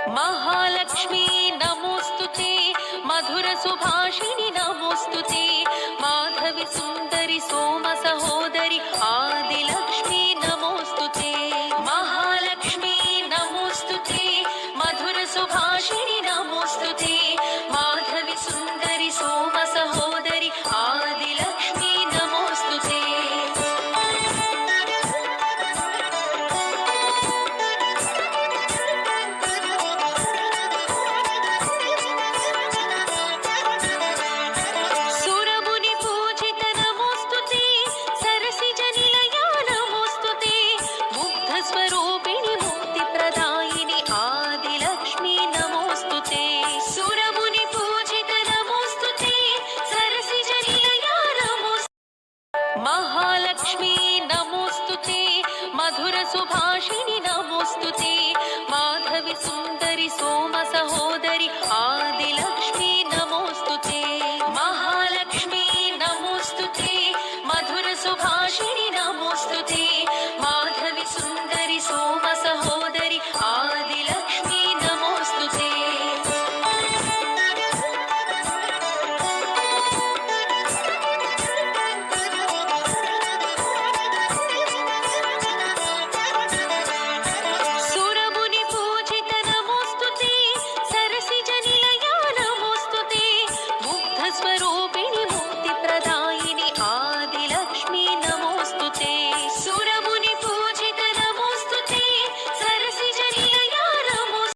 महालक्ष्मी नमोस्तुते, मधुर सुभाषिणि नमोस्तुते, माधवी सुंदरी सोम सहोदरी आदिलक्ष्मी नमोस्तुते। महालक्ष्मी नमोस्तुते, मधुर सुभाषिणि नमोस्तुते, माधवी सुंदरी सोम सहोदरी आदिलक्ष्मी नमोस्तुते। स्वरूपिणी मुक्तिप्रदायिनी आदिलक्ष्मी नमोस्तुते। सुरमुनि पूजित नमोस्तुते, सरसिजनिलया नमोस्तुते। महालक्ष्मी नमोस्तुते, मधुर सुभाषिणि नमोस्तुते, माधवी सुंदरी सोम सहोदरी